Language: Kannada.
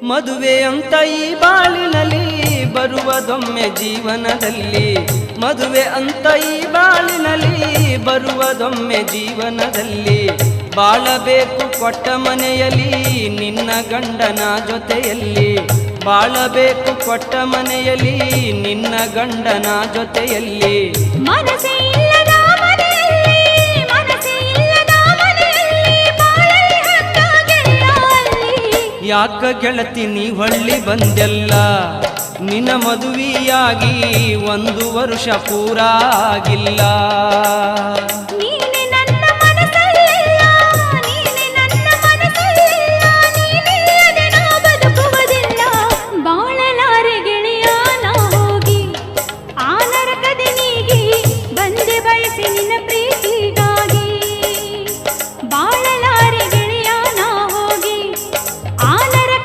ಮದುವೆ ಅಂತ ಈ ಬಾಳಿನಲ್ಲಿ ಬರುವುದೊಮ್ಮೆ ಜೀವನದಲ್ಲಿ, ಮದುವೆ ಅಂತ ಈ ಬಾಳಿನಲ್ಲಿ ಬರುವುದೊಮ್ಮೆ ಜೀವನದಲ್ಲಿ, ಬಾಳಬೇಕು ಕೊಟ್ಟ ಮನೆಯಲ್ಲಿ ನಿನ್ನ ಗಂಡನ ಜೊತೆಯಲ್ಲಿ, ಬಾಳಬೇಕು ಕೊಟ್ಟ ಮನೆಯಲ್ಲಿ ನಿನ್ನ ಗಂಡನ ಜೊತೆಯಲ್ಲಿ. ಮನಸ್ಸೇ ಇಲ್ಲದ ಮನೆಯಲ್ಲಿ, ಮನಸ್ಸೇ ಇಲ್ಲದ ಮನೆಯಲ್ಲಿ ಬಾಳಲಿ ಹಕ್ಕಾಗಿಲ್ಲ ಅಲ್ಲಿ. ಯಾಕ ಗೆಳತಿ ನೀ ಹೊಳ್ಳಿ ಬಂದೆಲ್ಲ, ನಿನ್ನ ಮದುವೆಯಾಗಿ 1 ವರ್ಷ ಪೂರ ಆಗಿಲ್ಲ.